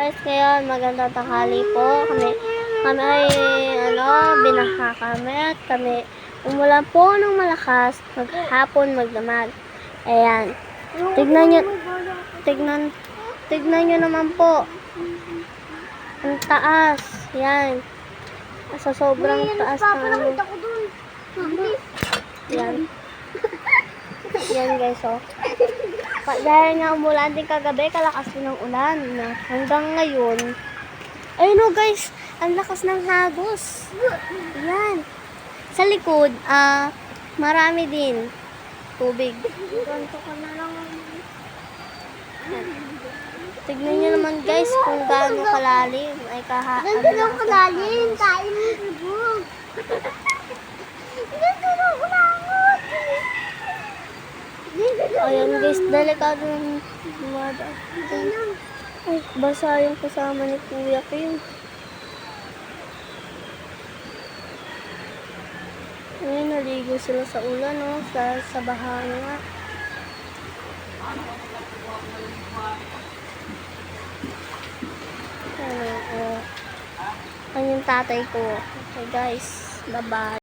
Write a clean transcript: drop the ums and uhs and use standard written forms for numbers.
guys, ngayon magandang tanghali po. Kami ay binaha kami at kami umulan po ng malakas maghapon magdamag. Ayan. Tignan nyo naman po. Ang taas. Yan. Sa sobrang taas ng yan. Yan guys, oh. Dahil nga umulan din kagabi, kalakas din ng ulan. Hanggang ngayon, ayun oh guys, ang lakas ng hagos. Yan. Sa likod, marami din tubig. Ganto ka na lang. Tignan nyo naman guys kung gaano kalalim. Ay Ganto lang kalalim, kain mo bubog. Ganto lang ulangot. Ayan guys, delikado ng lumada. Ay, basa yung kasama ni Kuya Kim. Ayun, naligo sila sa ulan, no? Sa baha nga. Ayun yung tatay ko. Okay guys, bye-bye.